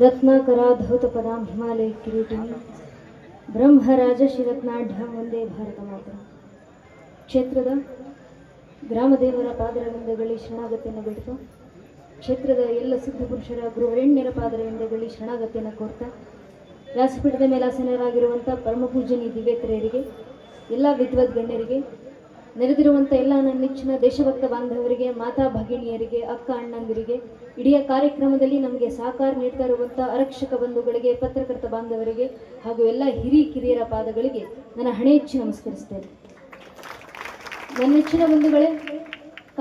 ರತ್ನಾಕರಾಧೌತಪದಾಂ ಹಿಮಾಲಯ ಕಿರೀಟಿನಿ ಬ್ರಹ್ಮರಾಜ ಶ್ರೀರತ್ನಾಢ್ಯಂ ವಂದೇ ಭಾರತ ಮಾತ್ರ. ಕ್ಷೇತ್ರದ ಗ್ರಾಮದೇವರ ಪಾದರವಿಂದಗಳಲ್ಲಿ ಶರಣಾಗತಿಯನ್ನು ಬೇಡ್ತಾ, ಕ್ಷೇತ್ರದ ಎಲ್ಲ ಸಿದ್ಧಪುರುಷರ ಗುರುವರೆಣ್ಯರ ಪಾದರವಿಂದಗಳಲ್ಲಿ ಶರಣಾಗತಿಯನ್ನು ಕೋರ್ತಾ, ವ್ಯಾಸಪೀಠದ ಮೇಲಾಸನರಾಗಿರುವಂಥ ಪರಮಪೂಜನೀಯ ದಿವ್ಯೇತರರಿಗೆ, ಎಲ್ಲ ವಿದ್ವದ್ ಗಣ್ಯರಿಗೆ, ನೆರೆದಿರುವಂಥ ಎಲ್ಲ ನನ್ನ ನೆಚ್ಚಿನ ದೇಶಭಕ್ತ ಬಾಂಧವರಿಗೆ, ಮಾತಾ ಭಗಿನಿಯರಿಗೆ, ಅಕ್ಕ ಅಣ್ಣಂದಿರಿಗೆ, ಇಡೀ ಕಾರ್ಯಕ್ರಮದಲ್ಲಿ ನಮಗೆ ಸಹಕಾರ ನೀಡ್ತಾ ಇರುವಂಥ ಆರಕ್ಷಕ ಬಂಧುಗಳಿಗೆ, ಪತ್ರಕರ್ತ ಬಾಂಧವರಿಗೆ ಹಾಗೂ ಎಲ್ಲ ಕಿರಿಯರ ಪಾದಗಳಿಗೆ ನನ್ನ ಹಣೆ ಹೆಚ್ಚಿ ನಮಸ್ಕರಿಸ್ತೇನೆ. ನನ್ನ ನೆಚ್ಚಿನ ಬಂಧುಗಳೇ,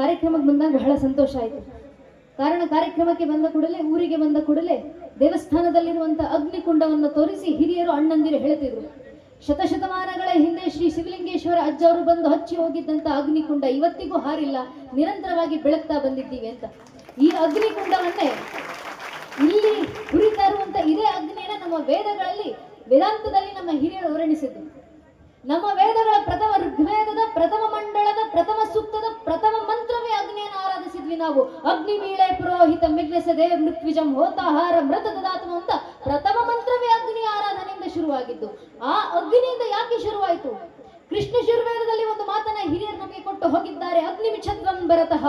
ಕಾರ್ಯಕ್ರಮಕ್ಕೆ ಬಂದಾಗ ಬಹಳ ಸಂತೋಷ ಆಯಿತು. ಕಾರಣ ಕಾರ್ಯಕ್ರಮಕ್ಕೆ ಬಂದ ಕೂಡಲೇ, ಊರಿಗೆ ಬಂದ ಕೂಡಲೇ ದೇವಸ್ಥಾನದಲ್ಲಿರುವಂಥ ಅಗ್ನಿಕುಂಡವನ್ನು ತೋರಿಸಿ ಹಿರಿಯರು ಅಣ್ಣಂದಿರು ಹೇಳ್ತಿದ್ರು, ಶತಶತಮಾನಗಳ ಹಿಂದೆ ಶ್ರೀ ಶಿವಲಿಂಗೇಶ್ವರ ಅಜ್ಜವರು ಬಂದು ಹಚ್ಚಿ ಹೋಗಿದ್ದಂಥ ಅಗ್ನಿಕುಂಡ ಇವತ್ತಿಗೂ ಹಾರಿಲ್ಲ, ನಿರಂತರವಾಗಿ ಬೆಳಗ್ತಾ ಬಂದಿದ್ದೀವಿ ಅಂತ. ಈ ಅಗ್ನಿಕುಂಡವನ್ನೇ ಇಲ್ಲಿ ಹುರಿತಾ ಇರುವಂಥ ಇದೇ ಅಗ್ನಿಯನ್ನು ನಮ್ಮ ವೇದಗಳಲ್ಲಿ, ವೇದಾಂತದಲ್ಲಿ ನಮ್ಮ ಹಿರಿಯರು ವರ್ಣಿಸಿದ್ರು. ನಮ್ಮ ವೇದಗಳ ಪ್ರಥಮ ಋಗ್ವೇದದ ಪ್ರಥಮ ಮಂಡಳದ ಪ್ರಥಮ ಸೂಕ್ತದ ಪ್ರಥಮ ಮಂತ್ರವೇ ಅಗ್ನಿಯನ್ನು ಆರಾಧಿಸಿದ್ವಿ ನಾವು. ಅಗ್ನಿ ಮೀಳೆ ಪುರೋಹಿತ ಮಿಗ್ನೆಸ ದೇವ ಮೃತ್ವಿಜಂ ಹೋತಾಹಾರ ಮೃತ ದದಾತಮ ಅಂತ ಪ್ರಥಮ ಮಂತ್ರವೇ ಅಗ್ನಿ ಆರಾಧನೆಯಿಂದ ಶುರುವಾಗಿದ್ದು. ಆ ಅಗ್ನಿಯಿಂದ ಯಾಕೆ ಶುರುವಾಯಿತು? ಕೃಷ್ಣ ಶುರ್ವೇದದಲ್ಲಿ ಒಂದು ಮಾತನ್ನ ಹಿರಿಯರು ನಮಗೆ ಕೊಟ್ಟು ಹೋಗಿದ್ದಾರೆ, ಅಗ್ನಿಮಿಚ್ಛತ್ವಂ ಭರತಃ.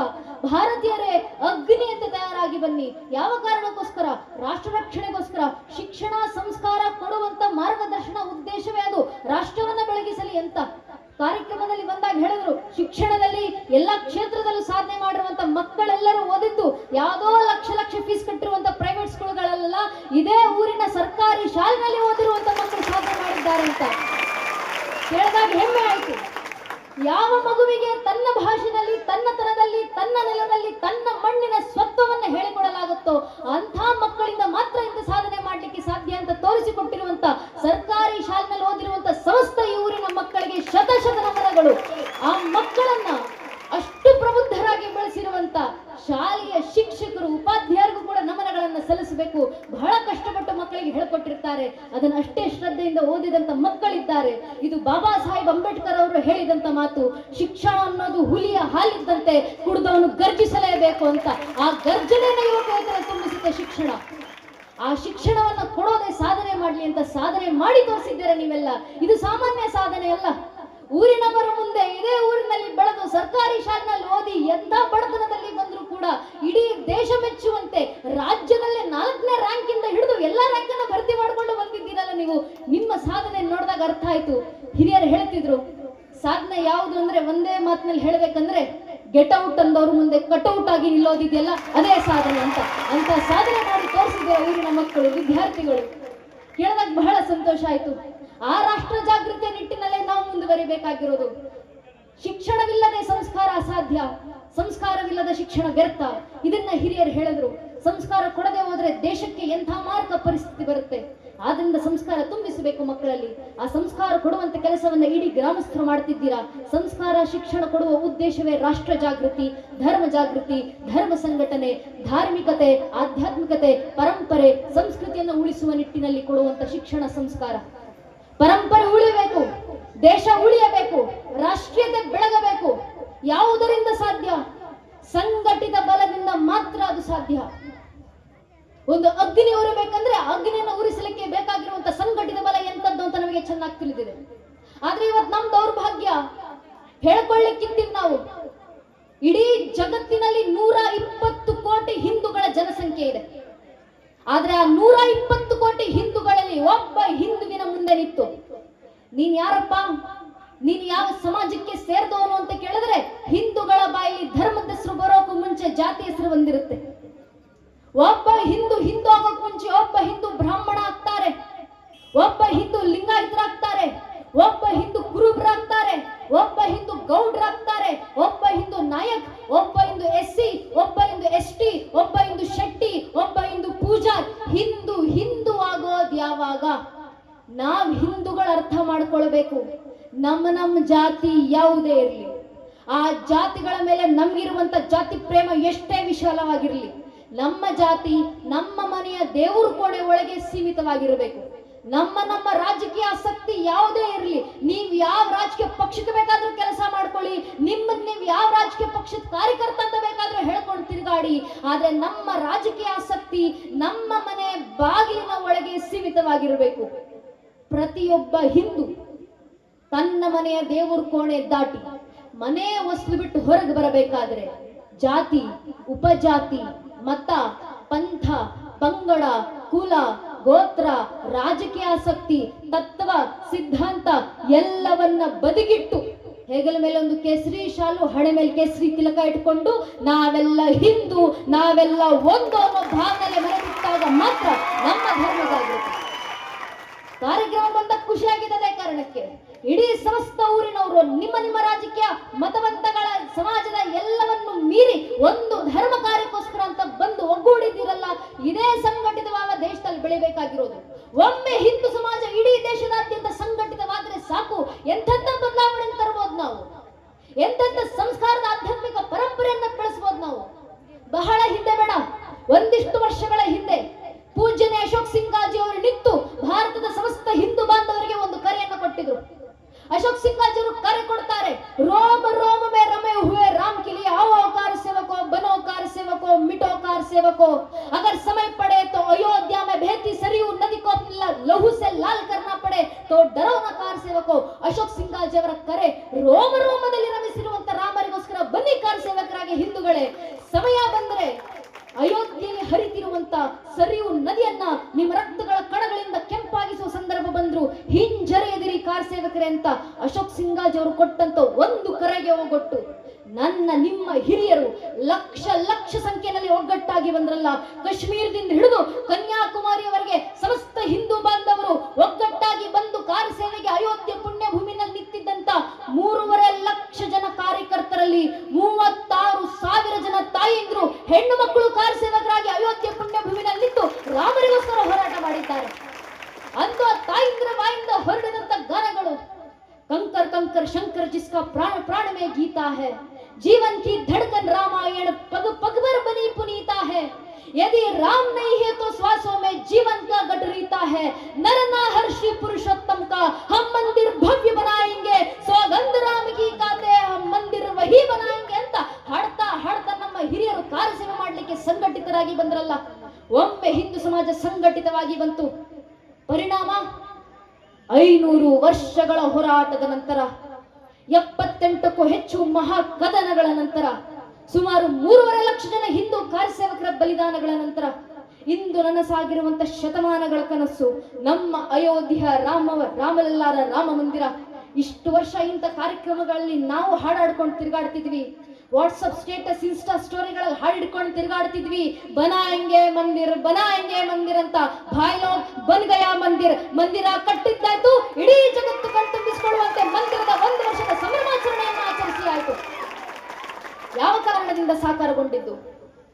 ಭಾರತೀಯರೇ ಅಗ್ನಿ ಅಂತ ತಯಾರಾಗಿ ಬನ್ನಿ. ಯಾವ ಕಾರಣಕ್ಕೋಸ್ಕರ? ರಾಷ್ಟ್ರ ರಕ್ಷಣೆಗೋಸ್ಕರ. ಶಿಕ್ಷಣ ಸಂಸ್ಕಾರ ಕೊಡುವಂತ ಮಾರ್ಗದರ್ಶನ ಉದ್ದೇಶವೇ ಅದು, ರಾಷ್ಟ್ರವನ್ನ ಬೆಳಗಿಸಲಿ ಅಂತ. ಕಾರ್ಯಕ್ರಮದಲ್ಲಿ ಬಂದಾಗ ಹೇಳಿದ್ರು, ಶಿಕ್ಷಣದಲ್ಲಿ ಎಲ್ಲ ಕ್ಷೇತ್ರದಲ್ಲೂ ಸಾಧನೆ ಮಾಡಿರುವಂತ ಮಕ್ಕಳೆಲ್ಲರೂ ಓದಿದ್ದು ಯಾವುದೋ ಲಕ್ಷ ಫೀಸ್ ಕಟ್ಟಿರುವಂತ ಪ್ರೈವೇಟ್ ಸ್ಕೂಲ್ಗಳಲ್ಲ, ಇದೇ ಊರಿನ ಸರ್ಕಾರಿ ಶಾಲೆಯಲ್ಲಿ ಓದಿರುವಂತ ಮಕ್ಕಳು ಸಾಧನೆ ಮಾಡಿದ್ದಾರೆ ಅಂತ ಹೇಳಿದಾಗ ಹೆಮ್ಮೆ ಆಯಿತು. ಯಾವ ಮಗುವಿಗೆ ತನ್ನ ಭಾಷೆಯಲ್ಲಿ, ತನ್ನ ತನದಲ್ಲಿ, ತನ್ನ ನೆಲದಲ್ಲಿ, ತನ್ನ ಮಣ್ಣಿನ ಸ್ವತ್ವವನ್ನು ಹೇಳಿಕೊಡಲಾಗುತ್ತೋ ಅಂಥ ಮಕ್ಕಳಿಂದ ಮಾತ್ರ ಇಂಥ ಸಾಧನೆ ಮಾಡಲಿಕ್ಕೆ ಸಾಧ್ಯ ಅಂತ ತೋರಿಸಿಕೊಟ್ಟಿರುವಂತ ಸರ್ಕಾರಿ ಶಾಲೆಯಲ್ಲಿ ಓದಿರುವಂತ ಸಮಸ್ತ ಈ ಊರಿನ ಮಕ್ಕಳಿಗೆ ಶತ ನಮನಗಳು. ಆ ಮಕ್ಕಳನ್ನ ಅಷ್ಟು ಪ್ರಬುದ್ಧರಾಗಿ ಬೆಳೆಸಿರುವಂತ ಶಾಲೆಯ ಶಿಕ್ಷಕರು, ಉಪಾಧ್ಯಾಯರಿಗೂ ಕೂಡ ನಮನಗಳನ್ನು ಸಲ್ಲಿಸಬೇಕು. ಬಹಳ ಕಷ್ಟಪಟ್ಟು ಮಕ್ಕಳಿಗೆ ಹೇಳಿಕೊಟ್ಟಿರ್ತಾರೆ, ಅದನ್ನು ಅಷ್ಟೇ ಶ್ರದ್ಧೆಯಿಂದ ಓದಿದಂತ ಮಕ್ಕಳಿದ್ದಾರೆ. ಇದು ಬಾಬಾ ಸಾಹೇಬ್ ಅಂಬೇಡ್ಕರ್ ಅವರು ಹೇಳಿದಂತ ಮಾತು, ಶಿಕ್ಷಣ ಅನ್ನೋದು ಹುಲಿಯ ಹಾಲಿದ್ದಂತೆ, ಕುಡಿದವನು ಗರ್ಜಿಸಲೇಬೇಕು ಅಂತ. ಆ ಗರ್ಜನೆಯನ್ನು ಯುವಕರು ತುಂಬಿಸುತ್ತೆ ಶಿಕ್ಷಣ. ಆ ಶಿಕ್ಷಣವನ್ನ ಕೊಡೋದೇ ಸಾಧನೆ ಮಾಡಲಿ ಅಂತ ಸಾಧನೆ ಮಾಡಿ ತೋರಿಸಿದ್ದಾರೆ ನೀವೆಲ್ಲ. ಇದು ಸಾಮಾನ್ಯ ಸಾಧನೆ ಅಲ್ಲ. ಊರಿನವರ ಮುಂದೆ, ಇದೇ ಊರಿನಲ್ಲಿ ಬೆಳೆದು ಸರ್ಕಾರಿ ಶಾಲೆಯಲ್ಲಿ ಓದಿ ಎಂಥ ಬಡತನದಲ್ಲಿ ಬಂದರೂ ಕೂಡ ಇಡೀ ದೇಶ ಮೆಚ್ಚುವಂತೆ ರಾಜ್ಯದಲ್ಲೇ 4ನೇ ರ್ಯಾಂಕ್ ಇಂದ ಹಿಡಿದು ಎಲ್ಲ ರ್ಯಾಂಕ್ ಅನ್ನು ಭರ್ತಿ ಮಾಡಿಕೊಂಡು ಬಂದಿದ್ದೀರಲ್ಲ ನೀವು. ನಿಮ್ಮ ಸಾಧನೆ ನೋಡಿದಾಗ ಅರ್ಥ ಆಯ್ತು. ಹಿರಿಯರು ಹೇಳ್ತಿದ್ರು, ಸಾಧನೆ ಯಾವುದು ಅಂದ್ರೆ ಒಂದೇ ಮಾತಿನಲ್ಲಿ ಹೇಳ್ಬೇಕಂದ್ರೆ ಗೆಟ್ ಔಟ್ ಅಂದವ್ರ ಮುಂದೆ ಕಟ್ಔಟ್ ಆಗಿ ನಿಲ್ಲೋದಿದೆಯಲ್ಲ, ಅದೇ ಸಾಧನೆ ಅಂತ. ಅಂತ ಸಾಧನೆ ಮಾಡಿ ತೋರಿಸಿದ್ದಾರೆ ಊರಿನ ಮಕ್ಕಳು, ವಿದ್ಯಾರ್ಥಿಗಳು. ಕೇಳಿದಾಗ ಬಹಳ ಸಂತೋಷ ಆಯ್ತು. ಆ ರಾಷ್ಟ್ರ ಜಾಗೃತಿಯ ನಿಟ್ಟಿನಲ್ಲೇ ನಾವು ಮುಂದುವರಿಬೇಕಾಗಿರೋದು. ಶಿಕ್ಷಣವಿಲ್ಲದೆ ಸಂಸ್ಕಾರ ಅಸಾಧ್ಯ, ಸಂಸ್ಕಾರವಿಲ್ಲದ ಶಿಕ್ಷಣ ವ್ಯರ್ಥ. ಇದನ್ನ ಹಿರಿಯರು ಹೇಳಿದ್ರು. ಸಂಸ್ಕಾರ ಕೊಡದೆ ಹೋದ್ರೆ ದೇಶಕ್ಕೆ ಎಂಥ ಮಾರ್ಗ ಪರಿಸ್ಥಿತಿ ಬರುತ್ತೆ. ಆದ್ರಿಂದ ಸಂಸ್ಕಾರ ತುಂಬಿಸಬೇಕು ಮಕ್ಕಳಲ್ಲಿ. ಆ ಸಂಸ್ಕಾರ ಕೊಡುವಂತ ಕೆಲಸವನ್ನ ಇಡೀ ಗ್ರಾಮಸ್ಥರು ಮಾಡ್ತಿದ್ದೀರಾ. ಸಂಸ್ಕಾರ ಶಿಕ್ಷಣ ಕೊಡುವ ಉದ್ದೇಶವೇ ರಾಷ್ಟ್ರ ಜಾಗೃತಿ, ಧರ್ಮ ಜಾಗೃತಿ, ಧರ್ಮ ಸಂಘಟನೆ, ಧಾರ್ಮಿಕತೆ, ಆಧ್ಯಾತ್ಮಿಕತೆ, ಪರಂಪರೆ, ಸಂಸ್ಕೃತಿಯನ್ನು ಉಳಿಸುವ ನಿಟ್ಟಿನಲ್ಲಿ ಕೊಡುವಂತ ಶಿಕ್ಷಣ ಸಂಸ್ಕಾರ. ಪರಂಪರೆ ಉಳಿಯಬೇಕು, ದೇಶ ಉಳಿಯಬೇಕು, ರಾಷ್ಟ್ರೀಯತೆ ಬೆಳಗಬೇಕು. ಯಾವುದರಿಂದ ಸಾಧ್ಯ? ಸಂಘಟಿತ ಬಲದಿಂದ ಮಾತ್ರ ಅದು ಸಾಧ್ಯ. ಒಂದು ಅಗ್ನಿ ಉರಿಬೇಕಂದ್ರೆ ಅಗ್ನಿಯನ್ನು ಉರಿಸಲಿಕ್ಕೆ ಬೇಕಾಗಿರುವಂತ ಸಂಘಟಿತ ಬಲ ಎಂತದ್ದು ಅಂತ ನಮಗೆ ಚೆನ್ನಾಗಿ ತಿಳಿದಿದೆ. ಆದ್ರೆ ಇವತ್ತು ನಮ್ ದೌರ್ಭಾಗ್ಯ, ಹೇಳ್ಕೊಳ್ಳಿಕ್ಕಿಂತ ನಾವು ಇಡೀ ಜಗತ್ತಿನಲ್ಲಿ 120 ಕೋಟಿ ಹಿಂದೂಗಳ ಜನಸಂಖ್ಯೆ ಇದೆ. ಆದ್ರೆ ಆ 120 ಕೋಟಿ ಹಿಂದೂಗಳಲ್ಲಿ ಒಬ್ಬ ಹಿಂದುವಿನ ಮುಂದೆ ನಿಂತು, ನೀನ್ ಯಾರಪ್ಪ, ನೀನು ಯಾವ ಸಮಾಜಕ್ಕೆ ಸೇರಿದವನು ಅಂತ ಕೇಳಿದ್ರೆ ಹಿಂದೂಗಳ ಬಾಯಲ್ಲಿ ಧರ್ಮದ ಹೆಸರು ಬರೋಕು ಮುಂಚೆ ಜಾತಿ ಹೆಸರು ಬಂದಿರುತ್ತೆ. ಒಬ್ಬ ಹಿಂದೂ ಆಗೋಕ್ ಮುಂಚೆ ಒಬ್ಬ ಹಿಂದೂ ಬ್ರಾಹ್ಮಣ ಆಗ್ತಾರೆ, ಒಬ್ಬ ಹಿಂದೂ ಲಿಂಗಾಯತರಾಗ್ತಾರೆ, ಒಬ್ಬ ಹಿಂದೂ ಕುರುಬರಾಗ್ತಾರೆ, ಒಬ್ಬ ಹಿಂದೂ ಗೌಡ್ರಾಗ್ತಾರೆ, ಒಬ್ಬ ಹಿಂದೂ ನಾಯಕ್, ಒಬ್ಬ ಹಿಂದೂ SC, ಒಬ್ಬ ಹಿಂದೂ ST, ಒಬ್ಬ ಹಿಂದೂ ಶೆಟ್ಟಿ, ಒಬ್ಬ ಹಿಂದೂ ಪೂಜಾರ್. ಹಿಂದೂ ಆಗೋದು ಯಾವಾಗ? ನಾವ್ ಹಿಂದೂಗಳ ಅರ್ಥ ಮಾಡ್ಕೊಳ್ಬೇಕು. ನಮ್ಮ ಜಾತಿ ಯಾವುದೇ ಇರಲಿ, ಆ ಜಾತಿಗಳ ಮೇಲೆ ನಮ್ಗಿರುವಂತ ಜಾತಿ ಪ್ರೇಮ ಎಷ್ಟೇ ವಿಶಾಲವಾಗಿರ್ಲಿ, ನಮ್ಮ ಜಾತಿ ನಮ್ಮ ಮನೆಯ ದೇವ್ರ ಕೋಣೆ ಒಳಗೆ ಸೀಮಿತವಾಗಿರಬೇಕು. ನಮ್ಮ ರಾಜಕೀಯ ಆಸಕ್ತಿ ಯಾವುದೇ ಇರಲಿ, ನೀವು ಯಾವ ರಾಜಕೀಯ ಪಕ್ಷಕ್ಕೆ ಬೇಕಾದ್ರೂ ಕೆಲಸ ಮಾಡ್ಕೊಳ್ಳಿ, ನಿಮ್ಮನ್ನ ನೀವು ಯಾವ ರಾಜಕೀಯ ಪಕ್ಷದ ಕಾರ್ಯಕರ್ತ ಅಂತ ಬೇಕಾದ್ರೂ ಹೇಳ್ಕೊಂಡು ತಿರುಗಾಡಿ. ಆದ್ರೆ ನಮ್ಮ ರಾಜಕೀಯ ಆಸಕ್ತಿ, ನಮ್ಮ ಮನೆ ಬಾಗಿಲಿನ ಒಳಗೆ ಸೀಮಿತವಾಗಿರಬೇಕು. ಪ್ರತಿಯೊಬ್ಬ ಹಿಂದೂ ತನ್ನ ಮನೆಯ ದೇವರ ಕೋಣೆ ದಾಟಿ ಮನೆ ಹೊಸ್ಲು ಬಿಟ್ಟು ಹೊರಗೆ ಬರಬೇಕಾದ್ರೆ ಜಾತಿ, ಉಪಜಾತಿ, ಮತ, ಪಂಥ, ಪಂಗಡ, ಕುಲ, ಗೋತ್ರ, ರಾಜಕೀಯ ಆಸಕ್ತಿ, ತತ್ವ, ಸಿದ್ಧಾಂತ ಎಲ್ಲವನ್ನ ಬದಿಗಿಟ್ಟು ಹೆಗಲ ಮೇಲೆ ಒಂದು ಕೇಸರಿ ಶಾಲು, ಹಣೆ ಮೇಲೆ ಕೇಸರಿ ತಿಲಕ ಇಟ್ಕೊಂಡು ನಾವೆಲ್ಲ ಹಿಂದೂ, ನಾವೆಲ್ಲ ಒಂದು ಅನ್ನೋ ಭಾವನೆ ಮನಬಿಟ್ಟಾಗ ಮಾತ್ರ ನಮ್ಮ ಧರ್ಮದಾಗಿರುತ್ತೆ. ಕಾರ್ಯಕ್ರಮ ಬಂದ ಖುಷಿಯಾಗಿದೆ ಕಾರಣಕ್ಕೆ ಇಡೀ ಸಮಸ್ತ ಊರಿನವರು ನಿಮ್ಮ ನಿಮ್ಮ ರಾಜಕೀಯ ಮತವಂತಗಳ ಸಮಾಜದ ಎಲ್ಲವನ್ನು ಮೀರಿ ಒಂದು ಧರ್ಮ ಕಾರ್ಯಕ್ಕೋಸ್ಕರ ಅಂತ ಬಂದು ಒಗ್ಗೂಡಿದ್ದೀರಲ್ಲ, ಇದೇ ಸಂಘಟಿತವಾದ ದೇಶದಲ್ಲಿ ಬೆಳಿಬೇಕಾಗಿರೋದು. ಒಮ್ಮೆ ಹಿಂದೂ ಸಮಾಜ ಇಡೀ ದೇಶದಾದ್ಯಂತ ಸಂಘಟಿತವಾದ್ರೆ ಸಾಕು, ಎಂತೆಂಥ ಬದಲಾವಣೆ ತರಬಹುದು ನಾವು, ಎಂತೆಂಥ ಸಂಸ್ಕಾರದ ಆಧ್ಯಾತ್ಮಿಕ ಪರಂಪರೆಯನ್ನ ಬೆಳೆಸಬಹುದು ನಾವು. ಬಹಳ ಹಿಂದೆ ಬೇಡ, ಒಂದಿಷ್ಟು ವರ್ಷಗಳ ಹಿಂದೆ ಪೂಜ್ಯನೇ ಅಶೋಕ್ ಸಿಂಗಾಜಿ ಅವರು ನಿಂತು ಭಾರತದ ಸಮಸ್ತ ಹಿಂದೂ ಬಾಂಧವರಿಗೆ ಒಂದು ಕರೆಯನ್ನು ಕೊಟ್ಟಿದ್ರು. अशोक सिंघा जी कार्य ಕೊಡ್ತಾರೆ, रोम रोम में रमे हुए राम के लिए आओ कार सेवको, बनो कार सेवको, मिटो कार सेवको, अगर समय पड़े तो अयोध्या में बहती सरयू नदी को अपने लहू से लाल करना पड़े तो डरो न कार सेवको. ಅಶೋಕ್ ಸಿಂಘಾ ಜಿ ಅವರ ಕರೆ ರೋಮ ರೋಮದಲ್ಲಿ ರಮಿಸಿರುವಂತ ರಾಮರಿಗೋಸ್ಕರ ಬನ್ನಿ ಕಾರ ಸೇವಕರಾಗಿ ಹಿಂದೂಗಳೇ, ಸಮಯ ಬಂದರೆ ಅಯೋಧ್ಯೆಯಲ್ಲಿ ಹರಿತಿರುವಂತ ಸರಿಯು ನದಿಯನ್ನ ನಿಮ್ಮ ರಕ್ತಗಳ ಕಣಗಳಿಂದ ಕೆಂಪಾಗಿಸುವ ಸಂದರ್ಭ ಬಂದ್ರು, ಹಿಂಜರಿಯದಿರಿ ಕಾರ್ ಸೇವಕರೇ ಅಂತ ಅಶೋಕ್ ಸಿಂಘಾಜಿ ಅವರು ಕೊಟ್ಟಂತ ಒಂದು ಕರೆಗೆ ಹೋಗೊಟ್ಟು ನನ್ನ ನಿಮ್ಮ ಹಿರಿಯರು ಲಕ್ಷ ಲಕ್ಷ ಸಂಖ್ಯೆಯಲ್ಲಿ ಒಗ್ಗಟ್ಟಾಗಿ ಬಂದ್ರಲ್ಲ. ಕಾಶ್ಮೀರದಿಂದ ಹಿಡಿದು ಕನ್ಯಾಕುಮಾರಿಯವರೆಗೆ ಸಮಸ್ತ ಹಿಂದೂ ಬಾಂಧವರು ಒಗ್ಗಟ್ಟಾಗಿ ಬಂದು ಕಾರ್ ಸೇವೆಗೆ ಅಯೋಧ್ಯೆ ಪುಣ್ಯ ಭೂಮಿನಲ್ಲಿ ನಿಂತಿದ್ದಂತ 3.5 ಲಕ್ಷ ಜನ ಕಾರ್ಯಕರ್ತರಲ್ಲಿ 36,000 ಜನ ತಾಯಂದ್ರು ಹೆಣ್ಣು ಮಕ್ಕಳು ಕಾರ್ ಸೇವಕರಾಗಿ ಅಯೋಧ್ಯೆ ಪುಣ್ಯ ಭೂಮಿನಲ್ಲಿ ನಿಂತು ರಾಮರಿಗೋಸ್ಕರ ಹೋರಾಟ ಮಾಡಿದ್ದಾರೆ. ಅಂತ ತಾಯಂದ್ರ ಬಾಯಿಂದ ಹೊರಡಿದಂತ ಗಾನಗಳು कंकर कंकर शंकर जिसका प्राण प्राण में गीता है, जीवन की धड़कन रामायण पग पग पर बनी पुनीता है, यदि राम नहीं है तो श्वासों में जीवन का गट रीता है, नर नार श्री पुरुषोत्तम का हम मंदिर भव्य बनाएंगे, सौगंध राम की गाते हम मंदिर वही बनाएंगे ಅಂತ ಹಾಡ್ತಾ ಹಾಡ್ತಾ ನಮ್ಮ ಹಿರಿಯರು ಕಾರ್ಯಸೇವೆ ಮಾಡಲಿಕ್ಕೆ ಸಂಘಟಿತರಾಗಿ ಬಂದ್ರಲ್ಲ. ಒಮ್ಮೆ ಹಿಂದೂ ಸಮಾಜ ಸಂಘಟಿತವಾಗಿ ಬಂತು. ಪರಿಣಾಮ 500 ವರ್ಷಗಳ ಹೋರಾಟದ ನಂತರ, 78ಕ್ಕೂ ಹೆಚ್ಚು ಮಹಾ ಕದನಗಳ ನಂತರ, ಸುಮಾರು 3.5 ಲಕ್ಷ ಜನ ಹಿಂದೂ ಕಾರ್ಯಸೇವಕರ ಬಲಿದಾನಗಳ ನಂತರ ಇಂದು ನನಸಾಗಿರುವಂತ ಶತಮಾನಗಳ ಕನಸು ನಮ್ಮ ಅಯೋಧ್ಯೆಯ ರಾಮಲಲ್ಲಾರ ರಾಮ ಮಂದಿರ. ಇಷ್ಟು ವರ್ಷ ಇಂಥ ಕಾರ್ಯಕ್ರಮಗಳಲ್ಲಿ ನಾವು ಹಾಡಾಡ್ಕೊಂಡು ತಿರುಗಾಡ್ತಿದ್ವಿ, ವಾಟ್ಸಪ್ ಸ್ಟೇಟಸ್, ಇನ್ಸ್ಟಾ ಸ್ಟೋರಿಗಳಲ್ಲಿ ಹಾಡಿಡ್ಕೊಂಡು ತಿರುಗಾಡ್ತಿದ್ವಿ, ಬನಾಯಂಗೆ ಮಂದಿರ್ ಅಂತ. ಭಾಯ್ಲೋಗ್ ಬನ್ ಗಯಾ ಮಂದಿರ ಕಟ್ಟಿದ್ದಾಯ್ತು, ಇಡೀ ಜಗತ್ತು ಕಣ್ತುಂಬಿಸಿಕೊಳ್ಳುವಂತೆ ಮಂದಿರದ 1 ವರ್ಷದ ಸಂಭ್ರಮಾಚರಣೆಯನ್ನು ಆಚರಿಸಿ ಆಯಿತು. ಯಾವ ಕಾರಣದಿಂದ ಸಾಕಾರಗೊಂಡಿದ್ದು?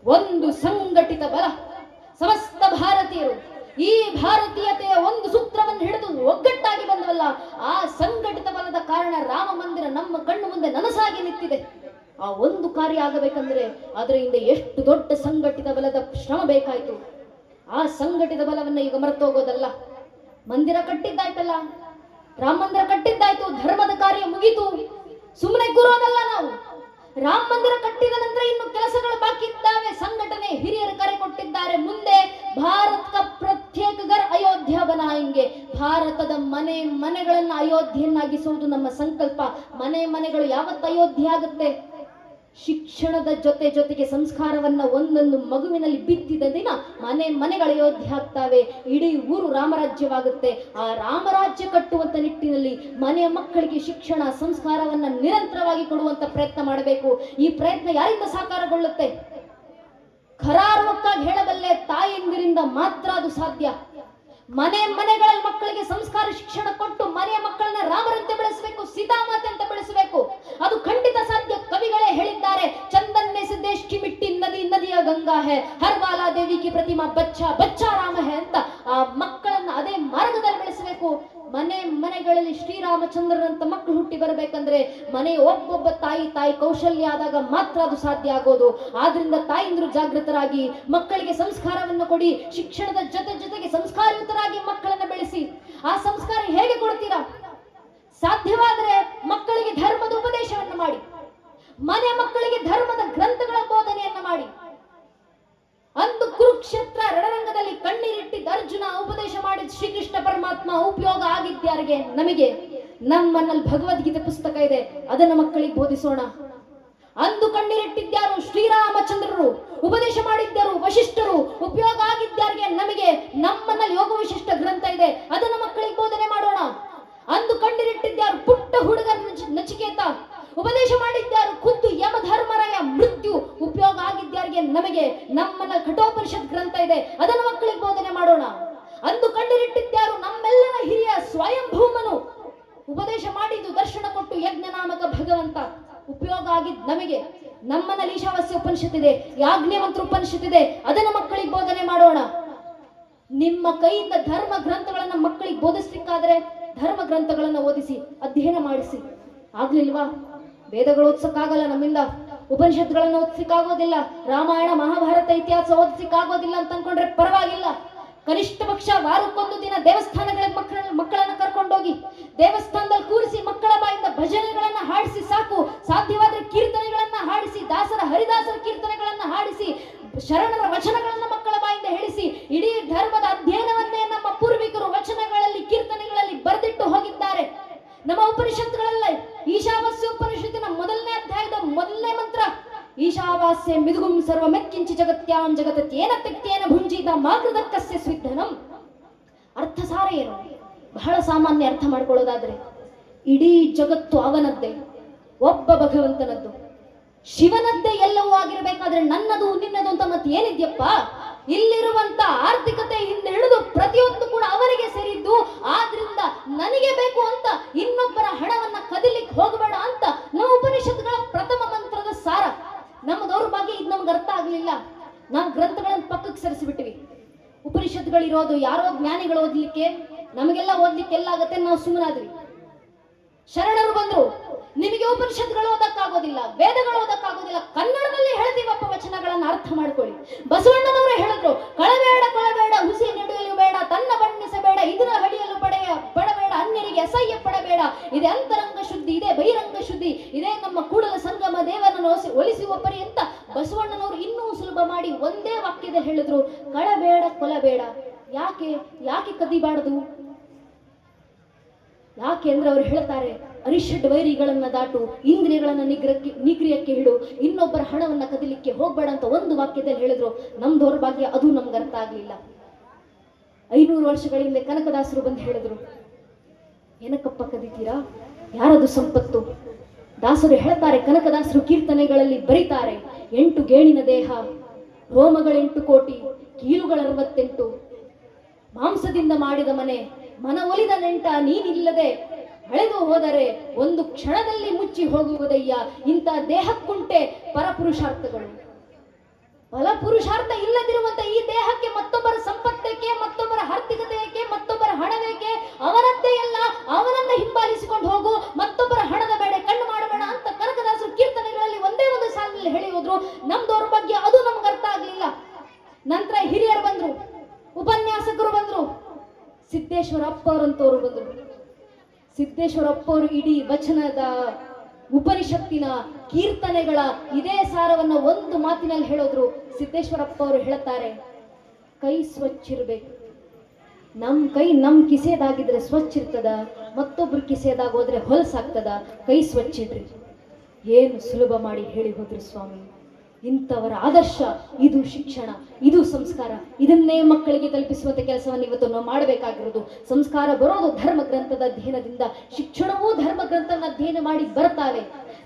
ಒಂದು ಸಂಘಟಿತ ಬಲ. ಸಮಸ್ತ ಭಾರತೀಯರು ಈ ಭಾರತೀಯತೆಯ ಒಂದು ಸೂತ್ರವನ್ನು ಹಿಡಿದು ಒಗ್ಗಟ್ಟಾಗಿ ಬಂದವಲ್ಲ, ಆ ಸಂಘಟಿತ ಬಲದ ಕಾರಣ ರಾಮ ಮಂದಿರ ನಮ್ಮ ಕಣ್ಣು ಮುಂದೆ ನನಸಾಗಿ ನಿಂತಿದೆ. ಆ ಒಂದು ಕಾರ್ಯ ಆಗಬೇಕಂದ್ರೆ ಅದರಿಂದ ಎಷ್ಟು ದೊಡ್ಡ ಸಂಘಟಿತ ಬಲದ ಶ್ರಮ ಬೇಕಾಯಿತು. ಆ ಸಂಘಟಿತ ಬಲವನ್ನ ಈಗ ಮರೆತೋಗೋದಲ್ಲ. ಮಂದಿರ ಕಟ್ಟಿದ್ದಾಯ್ತಲ್ಲ, ರಾಮ ಮಂದಿರ ಕಟ್ಟಿದ್ದಾಯ್ತು, ಧರ್ಮದ ಕಾರ್ಯ ಮುಗಿತು, ಸುಮ್ಮನೆ ಕೂರೋದಲ್ಲ ನಾವು. ರಾಮ ಮಂದಿರ ಕಟ್ಟಿದ ನಂತರ ಇನ್ನು ಕೆಲಸಗಳು ಬಾಕಿ ಇದ್ದಾವೆ. ಸಂಘಟನೆ ಹಿರಿಯರು ಕರೆ ಕೊಟ್ಟಿದ್ದಾರೆ, ಮುಂದೆ ಭಾರತ ಕ ಪ್ರತ್ಯೇಕ ಗರ್ ಅಯೋಧ್ಯ ಬನಾಯಂಗೆ, ಭಾರತದ ಮನೆಗಳನ್ನ ಅಯೋಧ್ಯೆಯನ್ನಾಗಿಸುವುದು ನಮ್ಮ ಸಂಕಲ್ಪ. ಮನೆಗಳು ಯಾವತ್ತು ಅಯೋಧ್ಯೆ ಆಗುತ್ತೆ? ಶಿಕ್ಷಣದ ಜೊತೆಗೆ ಸಂಸ್ಕಾರವನ್ನ ಒಂದೊಂದು ಮಗುವಿನಲ್ಲಿ ಬಿತ್ತಿದ ದಿನ ಮನೆಗಳ ಅಯೋಧ್ಯೆ ಆಗ್ತಾವೆ, ಇಡೀ ಊರು ರಾಮರಾಜ್ಯವಾಗುತ್ತೆ. ಆ ರಾಮರಾಜ್ಯ ಕಟ್ಟುವಂತ ನಿಟ್ಟಿನಲ್ಲಿ ಮನೆಯ ಮಕ್ಕಳಿಗೆ ಶಿಕ್ಷಣ ಸಂಸ್ಕಾರವನ್ನ ನಿರಂತರವಾಗಿ ಕೊಡುವಂತ ಪ್ರಯತ್ನ ಮಾಡಬೇಕು. ಈ ಪ್ರಯತ್ನ ಯಾರಿಂದ ಸಾಕಾರಗೊಳ್ಳುತ್ತೆ? ಖರಾರುವಕ್ಕಾಗಿ ಹೇಳಬಲ್ಲೆ, ತಾಯಂದಿರಿಂದ ಮಾತ್ರ ಅದು ಸಾಧ್ಯ. ಮನೆಗಳಲ್ಲಿ ಮಕ್ಕಳಿಗೆ ಸಂಸ್ಕಾರ ಶಿಕ್ಷಣ ಕೊಟ್ಟು ಮನೆಯ ಮಕ್ಕಳನ್ನ ರಾಮರಂತೆ ಬೆಳೆಸಬೇಕು, ಸೀತಾಮಾತೆ ಅಂತ ಬೆಳೆಸಬೇಕು. ಅದು ಖಂಡಿತ ಸಾಧ್ಯ. ಕವಿಗಳೇ ಹೇಳಿದ್ದಾರೆ, ಚಂದನ್ನೆ ಸಿದ್ದೇಶ್ ಕಿ ಮಿಟ್ಟಿ ನದಿಯ ಗಂಗಾ ಹೇ, ಹರ್ವಾಲಾ ದೇವಿ ಕಿ ಪ್ರತಿಮಾ ಬಚ್ಚಾ ರಾಮ ಹೇ ಅಂತ ಆ ಮಕ್ಕಳನ್ನ ಅದೇ ಮಾರ್ಗದಲ್ಲಿ ಬೆಳೆಸಬೇಕು. ಮನೆಗಳಲ್ಲಿ ಶ್ರೀರಾಮಚಂದ್ರರಂತ ಮಕ್ಕಳು ಹುಟ್ಟಿ ಬರಬೇಕಂದ್ರೆ ಮನೆ ಒಬ್ಬೊಬ್ಬ ತಾಯಿ ಕೌಶಲ್ಯ ಆದಾಗ ಮಾತ್ರ ಅದು ಸಾಧ್ಯ ಆಗೋದು. ಆದ್ರಿಂದ ತಾಯಿಂದ್ರು ಜಾಗೃತರಾಗಿ ಮಕ್ಕಳಿಗೆ ಸಂಸ್ಕಾರವನ್ನು ಕೊಡಿ, ಶಿಕ್ಷಣದ ಜೊತೆಗೆ ಸಂಸ್ಕಾರಯುತರಾಗಿ ಮಕ್ಕಳನ್ನ ಬೆಳೆಸಿ. ಆ ಸಂಸ್ಕಾರ ಹೇಗೆ ಕೊಡ್ತೀರಾ? ಸಾಧ್ಯವಾದರೆ ಮಕ್ಕಳಿಗೆ ಧರ್ಮದ ಉಪದೇಶವನ್ನು ಮಾಡಿ, ಮನೆ ಮಕ್ಕಳಿಗೆ ಧರ್ಮದ ಗ್ರಂಥಗಳ ಬೋಧನೆಯನ್ನ ಮಾಡಿ. ಅಂದು ಕುರುಕ್ಷೇತ್ರ ರಣರಂಗದಲ್ಲಿ ಕಣ್ಣೀರಿಟ್ಟಿದ್ದ ಉಪಯೋಗ ಆಗಿದ್ಯಾರಿಗೆ ನಮಗೆ. ನಮ್ಮನ್ನಲ್ಲಿ ಭಗವದ್ಗೀತೆ ಪುಸ್ತಕ ಇದೆ, ಅದನ್ನ ಮಕ್ಕಳಿಗೆ ಬೋಧಿಸೋಣ. ಅಂದು ಕಣ್ಣೀರಿಟ್ಟಿದ್ಯಾರು ಶ್ರೀರಾಮಚಂದ್ರರು, ಉಪದೇಶ ಮಾಡಿದ್ದರು ವಶಿಷ್ಠರು, ಉಪಯೋಗ ಆಗಿದ್ಯಾರಿಗೆ ನಮಗೆ. ನಮ್ಮನ್ನಲ್ಲಿ ಯೋಗ ವಿಶಿಷ್ಟ ಗ್ರಂಥ ಇದೆ, ಅದನ್ನು ಮಕ್ಕಳಿಗೆ ಬೋಧನೆ ಮಾಡೋಣ. ಅಂದು ಕಣ್ಣೀರಿಟ್ಟಿದ್ಯಾರು ಪುಟ್ಟ ಹುಡುಗ ನಚಿಕೇತ, ಉಪದೇಶ ಮಾಡಿದ್ಯಾರು ಖುದ್ದು ಯಮಧರ್ಮರಾಯ ಮೃತ್ಯು, ಉಪಯೋಗ ಆಗಿದ್ಯಾರಿಗೆ ನಮಗೆ. ನಮ್ಮನ್ನ ಕಠೋಪನಿಷತ್ ಗ್ರಂಥ ಇದೆ, ಅದನ್ನು ಮಕ್ಕಳಿಗೆ ಬೋಧನೆ ಮಾಡೋಣ. ಅಂದು ಕಣ್ಣೀರಿಟ್ಟಿದ್ಯಾರು ನಮ್ಮೆಲ್ಲರ ಹಿರಿಯ ಸ್ವಯಂಭೂಮನು, ಉಪದೇಶ ಮಾಡಿದ್ದು ದರ್ಶನ ಕೊಟ್ಟು ಯಜ್ಞ ನಾಮಕ ಭಗವಂತ, ಉಪಯೋಗ ಆಗಿದ್ ನಮಗೆ. ನಮ್ಮನಲ್ಲಿ ಈಶಾವಾಸ್ಯ ಉಪನಿಷತ್ ಇದೆ, ಯಾಜ್ಞವಲ್ಕ್ಯ ಉಪನಿಷತ್ ಇದೆ, ಅದನ್ನು ಮಕ್ಕಳಿಗೆ ಬೋಧನೆ ಮಾಡೋಣ. ನಿಮ್ಮ ಕೈಯಿಂದ ಧರ್ಮ ಗ್ರಂಥಗಳನ್ನ ಮಕ್ಕಳಿಗೆ ಬೋಧಿಸ್ಲಿಕ್ಕಾದ್ರೆ ಧರ್ಮ ಗ್ರಂಥಗಳನ್ನ ಓದಿಸಿ ಅಧ್ಯಯನ ಮಾಡಿಸಿ. ಆಗ್ಲಿಲ್ವಾ? ವೇದಗಳು ಓದ್ಸಕ್ಕಾಗಲ್ಲ ನಮ್ಮಿಂದ, ಉಪನಿಷತ್ಗಳನ್ನ ಓದಿಸಿಕ್ಕಾಗೋದಿಲ್ಲ, ರಾಮಾಯಣ ಮಹಾಭಾರತ ಇತಿಹಾಸ ಓದಿಸಿಕ್ಕಾಗೋದಿಲ್ಲ ಅಂತ ಅನ್ಕೊಂಡ್ರೆ ಪರವಾಗಿಲ್ಲ. ಕನಿಷ್ಠ ಪಕ್ಷ ವಾರಕ್ಕೊಂದು ದಿನ ದೇವಸ್ಥಾನಗಳಿಗೆ ಮಕ್ಕಳನ್ನ ಕರ್ಕೊಂಡೋಗಿ ದೇವಸ್ಥಾನದಲ್ಲಿ ಕೂರಿಸಿ ಮಕ್ಕಳ ಬಾಯಿಂದ ಭಜನೆಗಳನ್ನ ಹಾಡಿಸಿ ಸಾಕು. ಸಾಧ್ಯವಾದ್ರೆ ಕೀರ್ತನೆಗಳನ್ನ ಹಾಡಿಸಿ, ದಾಸರ ಹರಿದಾಸರ ಕೀರ್ತನೆಗಳನ್ನ ಹಾಡಿಸಿ, ಶರಣರ ವಚನಗಳನ್ನ ಮಕ್ಕಳ ಬಾಯಿಂದ ಹೇಳಿಸಿ. ಇಡೀ ಧರ್ಮದ ಅಧ್ಯಯನವನ್ನೇ ನಮ್ಮ ಪೂರ್ವಿಕರು ವಚನಗಳಲ್ಲಿ ಕೀರ್ತನೆಗಳಲ್ಲಿ ಬರೆದಿಟ್ಟು ಹೋಗಿದ್ದಾರೆ. ನಮ್ಮ ಉಪನಿಷತ್ತುಗಳಲ್ಲೇ ಈಶಾವಾಸ್ಯ ಉಪನಿಷತ್ತಿನ ಮೊದಲನೇ ಅಧ್ಯಾಯದ ಮೊದಲನೇ ಮಂತ್ರ, ಈಶಾವಾಸ್ಯ ಮಿದುಗುಂ ಸರ್ವ ಮೆಕ್ಕಿಂಚಿ ಜಗತ್ಯಾಂ ಜಗತ್ತೇನ ತೆಕ್ತೇನ ಭುಂಜಿತ ಮಾಕೃದಕ್ಕಸ್ಯ ಸ್ವಿಧನಂ. ಅರ್ಥಸಾರ ಏನು? ಬಹಳ ಸಾಮಾನ್ಯ ಅರ್ಥ ಮಾಡ್ಕೊಳ್ಳೋದಾದ್ರೆ, ಇಡೀ ಜಗತ್ತು ಅವನದ್ದೇ, ಒಬ್ಬ ಭಗವಂತನದ್ದು, ಶಿವನದ್ದೇ ಎಲ್ಲವೂ ಆಗಿರಬೇಕಾದ್ರೆ ನನ್ನದು ನಿನ್ನದು ಅಂತ ಮತ್ತೆ ಏನಿದ್ಯಪ್ಪ? ಇಲ್ಲಿರುವಂತ ಆರ್ಥಿಕತೆ ಹಿಂದೆ ಹಿಡಿದು ಪ್ರತಿಯೊಂದು ಕೂಡ ಅವರಿಗೆ ಸೇರಿದ್ದು. ಆದ್ರಿಂದ ನನಗೆ ಬೇಕು ಅಂತ ಇನ್ನೊಬ್ಬರ ಹಣವನ್ನ ಕದಿಲಿಕ್ಕೆ ಹೋಗಬೇಡ ಅಂತ ನಮ್ಮ ಉಪನಿಷತ್ತುಗಳ ಪ್ರಥಮ ಮಂತ್ರದ ಸಾರ. ನಮ್ಮ ದೌರ್ಭಾಗ್ಯ ಇದು ನಮ್ಗೆ ಅರ್ಥ ಆಗ್ಲಿಲ್ಲ. ನಾವು ಗ್ರಂಥಗಳನ್ನು ಪಕ್ಕಕ್ಕೆ ಸರಿಸಿಬಿಟ್ಟಿವಿ. ಉಪನಿಷತ್ತುಗಳಿರೋದು ಯಾರೋ ಜ್ಞಾನಿಗಳು ಓದ್ಲಿಕ್ಕೆ, ನಮಗೆಲ್ಲ ಓದ್ಲಿಕ್ಕೆ ಎಲ್ಲ ಆಗತ್ತೆ, ನಾವು ಸುಮ್ಮನಾದ್ವಿ. ಶರಣರು ಬಂದ್ರು, ನಿಮಗೆ ಉಪನಿಷತ್ಗಳು ಓದಕ್ಕಾಗೋದಿಲ್ಲ, ವೇದಗಳು ಓದಕ್ಕಾಗೋದಿಲ್ಲ, ಕನ್ನಡದಲ್ಲಿ ಹೇಳ್ತೀವಪ್ಪ ವಚನಗಳನ್ನ ಅರ್ಥ ಮಾಡ್ಕೊಳ್ಳಿ. ಬಸವಣ್ಣನವರೇ ಹೇಳಿದ್ರು, ಕಳಬೇಡ ಕೊಳಬೇಡ ಹುಸಿ ನೆಡುವಲು ಬೇಡ, ತನ್ನ ಬಣ್ಣಿಸಬೇಡ ಇದರ ಹಡಿಯಲು ಪಡಬೇಡ, ಅನ್ಯರಿಗೆ ಅಸಹ್ಯ ಪಡಬೇಡ. ಇದೇ ಅಂತರಂಗ ಶುದ್ಧಿ, ಇದೇ ಬಹಿರಂಗ ಶುದ್ಧಿ, ಇದೇ ನಮ್ಮ ಕೂಡಲ ಸಂಗಮ ದೇವರನ್ನು ಒಲಿಸುವ ಪರಿ ಅಂತ ಬಸವಣ್ಣನವರು ಇನ್ನೂ ಸುಲಭ ಮಾಡಿ ಒಂದೇ ವಾಕ್ಯದಲ್ಲಿ ಹೇಳಿದ್ರು, ಕಳಬೇಡ ಕೊಲಬೇಡ. ಯಾಕೆ ಕದಿಬಾರದು? ಯಾಕೆ ಅಂದ್ರೆ ಅವ್ರು ಹೇಳ್ತಾರೆ, ಅರಿಷಡ್ ವೈರಿಗಳನ್ನ ದಾಟು, ಇಂದ್ರಿಯಗಳನ್ನ ನಿಗ್ರಹಕ್ಕೆ ಹಿಡು, ಇನ್ನೊಬ್ಬರ ಹಣವನ್ನ ಕದಿಲಿಕ್ಕೆ ಹೋಗ್ಬೇಡ ಅಂತ ಒಂದು ವಾಕ್ಯದಲ್ಲಿ ಹೇಳಿದ್ರು. ನಮ್ ದೌರ್ಭಾಗ್ಯ ಅದು ನಮ್ಗೆ ಅರ್ಥ ಆಗ್ಲಿಲ್ಲ. 500 ವರ್ಷಗಳ ಹಿಂದೆ ಕನಕದಾಸರು ಬಂದು ಹೇಳಿದ್ರು, ಏನಕ್ಕಪ್ಪ ಕದಿತೀರಾ? ಯಾರದು ಸಂಪತ್ತು? ದಾಸರು ಹೇಳ್ತಾರೆ, ಕನಕದಾಸರು ಕೀರ್ತನೆಗಳಲ್ಲಿ ಬರೀತಾರೆ, 8 ಗೇಣಿನ ದೇಹ, ರೋಮಗಳು 8 ಕೋಟಿ, ಕೀಲುಗಳ 68, ಮಾಂಸದಿಂದ ಮಾಡಿದ ಮನೆ, ಮನ ಒಲಿದ ನೆಂಟ ನೀನಿಲ್ಲದೆ ಹಳೆದು ಹೋದರೆ ಒಂದು ಕ್ಷಣದಲ್ಲಿ ಮುಚ್ಚಿ ಹೋಗುವುದಯ್ಯ. ಇಂಥ ದೇಹಕ್ಕುಂಟೆ ಪರಪುರುಷಾರ್ಥಗಳು. ಫಲಪುರುಷಾರ್ಥ ಇಲ್ಲದಿರುವಂತ ಈ ದೇಹಕ್ಕೆ ಮತ್ತೊಬ್ಬರ ಸಂಪತ್ತಕ್ಕೆ, ಮತ್ತೊಬ್ಬರ ಆರ್ಥಿಕತೆಯಕ್ಕೆ, ಮತ್ತೊಬ್ಬರ ಹಣವೇಕೆ? ಅವನದ್ದೇ ಎಲ್ಲ, ಅವನನ್ನ ಹಿಂಬಾಲಿಸಿಕೊಂಡು ಹೋಗು, ಮತ್ತೊಬ್ಬರ ಹಣದ ಬೇಡ, ಕಣ್ಣು ಮಾಡಬೇಡ ಅಂತ ಕನಕದಾಸರು ಕೀರ್ತನೆಗಳಲ್ಲಿ ಒಂದೇ ಒಂದು ಸಾಲಿನಲ್ಲಿ ಹೇಳಿ ಹೋದ್ರು. ನಮ್ ದೌರ್ಭಾಗ್ಯ ಅದು ನಮ್ಗೆ ಅರ್ಥ ಆಗ್ಲಿಲ್ಲ. ನಂತರ ಹಿರಿಯರು ಬಂದ್ರು, ಉಪನ್ಯಾಸಕರು ಬಂದ್ರು, ಸಿದ್ದೇಶ್ವರ ಅಪ್ಪವರಂತವರು ಬಂದ್ರು. ಸಿದ್ದೇಶ್ವರ ಅಪ್ಪವರು ಇಡೀ ವಚನದ, ಉಪನಿಷತ್ತಿನ, ಕೀರ್ತನೆಗಳ ಇದೇ ಸಾರವನ್ನ ಒಂದು ಮಾತಿನಲ್ಲಿ ಹೇಳೋದ್ರು. ಸಿದ್ದೇಶ್ವರಪ್ಪ ಅವರು ಹೇಳ್ತಾರೆ, ಕೈ ಸ್ವಚ್ಛ ಇರ್ಬೇಕು. ನಮ್ ಕಿಸೆದಾಗಿದ್ರೆ ಸ್ವಚ್ಛ ಇರ್ತದ, ಮತ್ತೊಬ್ರು ಕಿಸೆದಾಗೋದ್ರೆ ಹೊಲಸಾಗ್ತದ. ಕೈ ಸ್ವಚ್ಛ ಇಡ್ರಿ. ಏನು ಸುಲಭ ಮಾಡಿ ಹೇಳಿ ಹೋದ್ರು ಸ್ವಾಮಿ. ಇಂಥವರ ಆದರ್ಶ, ಇದು ಶಿಕ್ಷಣ, ಇದು ಸಂಸ್ಕಾರ. ಇದನ್ನೇ ಮಕ್ಕಳಿಗೆ ತಲುಪಿಸುವಂತ ಕೆಲಸವನ್ನು ಇವತ್ತು ನಾವು ಮಾಡಬೇಕಾಗಿರೋದು. ಸಂಸ್ಕಾರ ಬರೋದು ಧರ್ಮ ಗ್ರಂಥದ ಅಧ್ಯಯನದಿಂದ, ಶಿಕ್ಷಣವೂ ಧರ್ಮ ಗ್ರಂಥನ ಅಧ್ಯಯನ ಮಾಡಿ ಬರ್ತಾವೆ.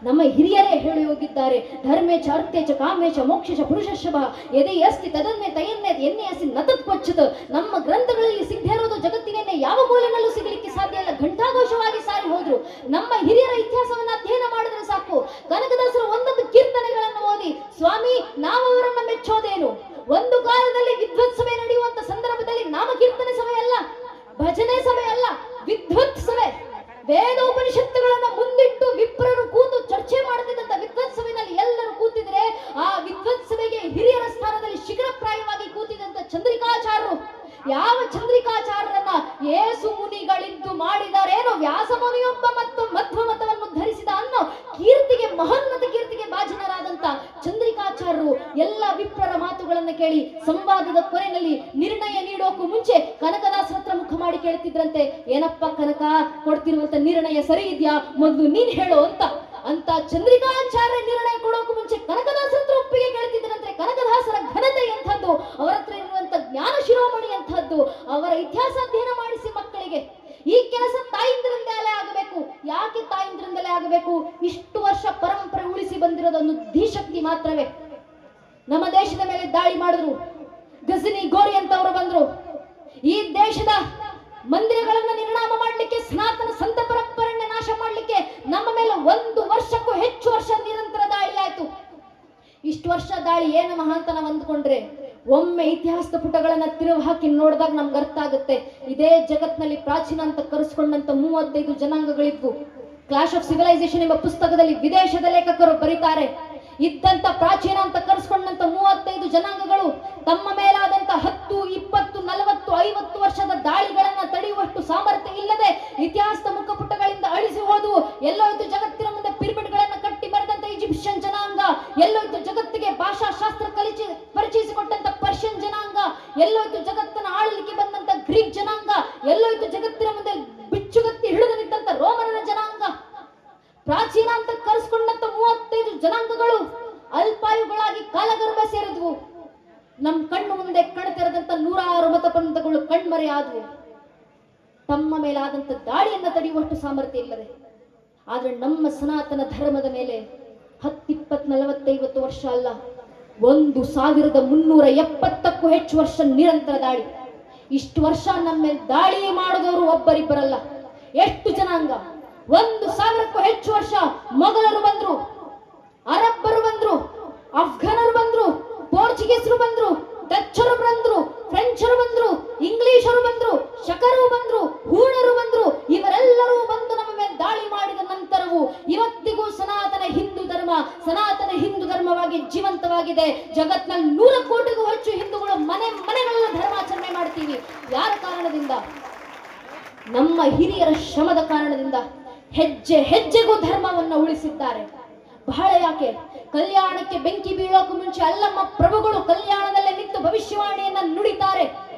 ನಮ್ಮ ಹಿರಿಯರೇ ಹೇಳಿ ಹೋಗಿದ್ದಾರೆ, ಧರ್ಮೇಚ ಅರ್ಥೇಚ ಕಾಮೇಚ ಮೋಕ್ಷ ಪುರುಷಶಭ ಎದೆ ಅಸ್ತಿ ತದನ್ನೇ ತಯನ್ನೇ ಎನ್ನೆ ಅಸಿ ನತತ್ವಚ್ಚತ. ನಮ್ಮ ಗ್ರಂಥಗಳಲ್ಲಿ ಸಿಗದೇ ಇರೋದು ಜಗತ್ತಿನ ಯಾವ ಮೂಲೆಯಲ್ಲೂ ಸಿಗಲಿಕ್ಕೆ ಸಾಧ್ಯ ಇಲ್ಲ. ಘಂಟಾಘೋಷವಾಗಿ ಸಾರಿ ಹೋದ್ರು. ನಮ್ಮ ಹಿರಿಯರ ಇತಿಹಾಸವನ್ನ ಅಧ್ಯಯನ ಮಾಡಿದ್ರೆ ಸಾಕು. ಕನಕದಾಸರು ಒಂದೊಂದು ಕೀರ್ತನೆಗಳನ್ನು ಓದಿ, ಸ್ವಾಮಿ ನಾವು ಅವರನ್ನ ಮೆಚ್ಚೋದೇನು? ಒಂದು ಕಾಲದಲ್ಲಿ ವಿದ್ವತ್ಸಭೆ ನಡೆಯುವಂತ ಸಂದರ್ಭದಲ್ಲಿ ನಾಮ ಕೀರ್ತನೆ ಸಭೆ ಅಲ್ಲ, ಭಜನೆ ಸಭೆ ಅಲ್ಲ, ವಿದ್ವತ್ ಸಭೆ. ವೇದ ಉಪನಿಷತ್ತುಗಳನ್ನ ಮುಂದಿಟ್ಟು ವಿಪ್ರರು ಕೂತು ಚರ್ಚೆ ಮಾಡುತ್ತಿದ್ದಂತ ವಿದ್ವತ್ಸಭೆಯಲ್ಲಿ ಎಲ್ಲರೂ ಕೂತಿದ್ರೆ, ಆ ವಿದ್ವತ್ಸಭೆಗೆ ಹಿರಿಯರ ಸ್ಥಾನದಲ್ಲಿ ಶಿಖರಪ್ರಾಯವಾಗಿ ಕೂತಿದ್ದಂತ ಚಂದ್ರಿಕಾಚಾರ್ಯರು, ಯಾವ ಚಂದ್ರಿಕಾಚಾರ್ಯರನ್ನ ಏಸು ಮುನಿಗಳಿದ್ದು ಮಾಡಿದರೇನೋ, ವ್ಯಾಸ ಮುನಿಯೊಬ್ಬ ಮತ್ತು ಮಧ್ವ ಮತವನ್ನು ಧರಿಸಿದ ಅನ್ನೋ ಕೀರ್ತಿಗೆ, ಮಹೋನ್ನತ ಕೀರ್ತಿಗೆ ಭಾಜನರಾದಂತ ಚಂದ್ರಿಕಾಚಾರ್ಯರು ಎಲ್ಲ ವಿಪ್ರರ ಮಾತುಗಳನ್ನ ಕೇಳಿ ಸಂವಾದದ ಕೊನೆಯಲ್ಲಿ ನಿರ್ಣಯ ನೀಡೋಕು ಮುಂಚೆ ಕನಕದಾಸರ ಹತ್ರ ಮುಖ ಮಾಡಿ ಮಾಡಿ ಕೇಳ್ತಿದ್ರಂತೆ, ಏನಪ್ಪ ಕನಕ, ಕೊಡ್ತಿರುವಂತ ನಿರ್ಣಯ ಸರಿ ಇದೆಯಾ, ಮೊದಲು ನೀನ್ ಹೇಳು ಅಂತ ಚಂದ್ರಿಕಾಚಾರ್ಯ ನಿರ್ಣಯ ಕೊಡೋಕು ಮುಂಚೆ ಕನಕದಾಸರ ಒಪ್ಪಿಗೆ ಕೇಳ್ತಿದ್ರಂತೆ. ಕನಕದಾಸರ ಘನತೆ ಎಂಥದ್ದು, ಅವರ ಹತ್ರ ಇರುವಂತ ಜ್ಞಾನ ಶಿರೋಮಣಿ ಎಂಥದ್ದು, ಅವರ ಇತಿಹಾಸ ಅಧ್ಯಯನ ಮಾಡಿಸಿ ಮಕ್ಕಳಿಗೆ. ಈ ಕೆಲಸ ತಾಯಿಂದ್ರಿಂದಲೇ ಆಗಬೇಕು. ಯಾಕೆ ತಾಯಿಂದ್ರಿಂದಲೇ ಆಗಬೇಕು? ಇಷ್ಟು ವರ್ಷ ಪರಂಪರೆ ಉಳಿಸಿ ಬಂದಿರೋದೊಂದು ಧೀಶಕ್ತಿ ಮಾತ್ರವೇ. ನಮ್ಮ ದೇಶದ ಮೇಲೆ ದಾಳಿ ಮಾಡಿದ್ರು, ಗಜನಿ ಗೋರಿ ಅಂತವರು ಬಂದ್ರು. ಈ ದೇಶದ ಮಂದಿರಗಳನ್ನ ನಿರ್ನಾಮ ಮಾಡಲಿಕ್ಕೆ, ಸನಾತನ ಸಂತ ಪರಂಪರೆಯನ್ನ ನಾಶ ಮಾಡಲಿಕ್ಕೆ ನಮ್ಮ ಮೇಲೆ 1 ವರ್ಷಕ್ಕೂ ಹೆಚ್ಚು ವರ್ಷ ನಿರಂತರ ದಾಳಿ ಆಯ್ತು. ಇಷ್ಟು ವರ್ಷ ದಾಳಿ ಏನು ಮಹಾಂತ ನಾವು ಅಂದ್ಕೊಂಡ್ರೆ, ಒಮ್ಮೆ ಇತಿಹಾಸದ ಪುಟಗಳನ್ನ ತಿರುವು ಹಾಕಿ ನೋಡಿದಾಗ ನಮ್ಗೆ ಅರ್ಥ ಆಗುತ್ತೆ. ಇದೇ ಜಗತ್ನಲ್ಲಿ ಪ್ರಾಚೀನ ಅಂತ ಕರೆಸ್ಕೊಂಡಂತ 35 ಜನಾಂಗಗಳಿದ್ವು. ಕ್ಲಾಶ್ ಆಫ್ ಸಿವಿಲೈಸೇಷನ್ ಎಂಬ ಪುಸ್ತಕದಲ್ಲಿ ವಿದೇಶದ ಲೇಖಕರು ಬರೀತಾರೆ, ಇದ್ದಂತ ಪ್ರಾಚೀನ ಅಂತ ಕರೆಸ್ಕೊಂಡಂತ 35 ಜನಾಂಗಗಳು ತಮ್ಮ ಮೇಲಾದಂತ 10, 20, 40, 50 ವರ್ಷದ ದಾಳಿಗಳನ್ನ ತಡೆಯುವಷ್ಟು ಸಾಮರ್ಥ್ಯ ಇಲ್ಲದೆ ಇತಿಹಾಸದ ಮುಖಪುಟಗಳಿಂದ ಅಳಿಸಿ ಹೋದವು. ಎಲ್ಲೋಯ್ತು ಜಗತ್ತಿನ ಮುಂದೆ ಪಿರಮಿಡ್ಗಳನ್ನ ಕಟ್ಟಿ ಬರೆದಂತ ಈಜಿಪ್ಷಿಯನ್ ಜನಾಂಗ, ಎಲ್ಲೋಯ್ತು ಜಗತ್ತಿಗೆ ಭಾಷಾಶಾಸ್ತ್ರ ಪರಿಚಯಿಸಿಕೊಟ್ಟಂತ ಪರ್ಷಿಯನ್ ಜನಾಂಗ, ಎಲ್ಲೋಯ್ತು ಜಗತ್ತನ್ನ ಆಳಲಿಕ್ಕೆ ಬಂದಂತ ಗ್ರೀಕ್ ಜನಾಂಗ, ಎಲ್ಲೋಯ್ತು ಜಗತ್ತಿನ ಮುಂದೆ ಬಿಚ್ಚುಗತ್ತಿ ಹಿಡಿದು ನಿಂತ ರೋಮನರ ಜನಾಂಗ. ಪ್ರಾಚೀನ ಅಂತ ಕರೆಸ್ಕೊಂಡಂತ 35 ಜನಾಂಗಗಳು ಅಲ್ಪಾಯುಗಳಾಗಿ ಕಾಲಗರ್ಭ ಸೇರಿದ್ವು. ನಮ್ ಕಣ್ಣು ಮುಂದೆ ಕಣ್ತೆರೆದಂತ 106 ಮತಪಂಥಗಳು ಕಣ್ಮರೆಯಾದವು. ತಮ್ಮ ಮೇಲಾದಂತ ದಾಳಿಯನ್ನ ತಡೆಯುವಷ್ಟು ಸಾಮರ್ಥ್ಯ ಇಲ್ಲದೆ. ಆದ್ರೆ ನಮ್ಮ ಸನಾತನ ಧರ್ಮದ ಮೇಲೆ 10, 20, 40, 50 ವರ್ಷ ಅಲ್ಲ, 1370ಕ್ಕೂ ಹೆಚ್ಚು ವರ್ಷ ನಿರಂತರ ದಾಳಿ. ಇಷ್ಟು ವರ್ಷ ನಮ್ಮ ಮೇಲೆ ದಾಳಿ ಮಾಡಿದವರು ಒಬ್ಬರಿಬ್ಬರಲ್ಲ, ಎಷ್ಟು ಜನಾಂಗ? 1000ಕ್ಕೂ ಹೆಚ್ಚು ವರ್ಷ ಮೊಘಲರು ಬಂದ್ರು, ಅರಬ್ಬರು ಬಂದ್ರು, ಅಫ್ಘಾನರು ಬಂದ್ರು, ಪೋರ್ಚುಗೀಸರು ಬಂದ್ರು, ಡಚ್ಚರು ಬಂದ್ರು, ಫ್ರೆಂಚರು ಬಂದ್ರು, ಇಂಗ್ಲಿಷರು ಬಂದ್ರು, ಶಕರು ಬಂದ್ರು, ಹೂಣರು ಬಂದ್ರು. ಇವರೆಲ್ಲರೂ ಬಂದು ನಮ್ಮ ಮೇಲೆ ದಾಳಿ ಮಾಡಿದ ನಂತರವೂ ಇವತ್ತಿಗೂ ಸನಾತನ ಹಿಂದೂ ಧರ್ಮವಾಗಿ ಜೀವಂತವಾಗಿದೆ. ಜಗತ್ನಲ್ಲಿ 100 ಕೋಟಿಗೂ ಹೆಚ್ಚು ಹಿಂದೂಗಳು ಮನೆಗಳೆಲ್ಲ ಧರ್ಮಾಚರಣೆ ಮಾಡ್ತೀವಿ. ಯಾರ ಕಾರಣದಿಂದ? ನಮ್ಮ ಹಿರಿಯರ ಶ್ರಮದ ಕಾರಣದಿಂದ. ಹೆಜ್ಜೆ ಹೆಜ್ಜೆಗೂ ಧರ್ಮವನ್ನ ಉಳಿಸಿದ್ದಾರೆ. ಬಹಳ ಯಾಕೆ? ಕಲ್ಯಾಣಕ್ಕೆ ಬೆಂಕಿ ಬೀಳೋಕು ಮುಂಚೆ ಅಲ್ಲಮ್ಮ ಪ್ರಭುಗಳು ಕಲ್ಯಾಣದಲ್ಲೇ ನಿಂತು ಭವಿಷ್ಯವಾಣಿಯನ್ನ ನುಡಿತಾರೆ.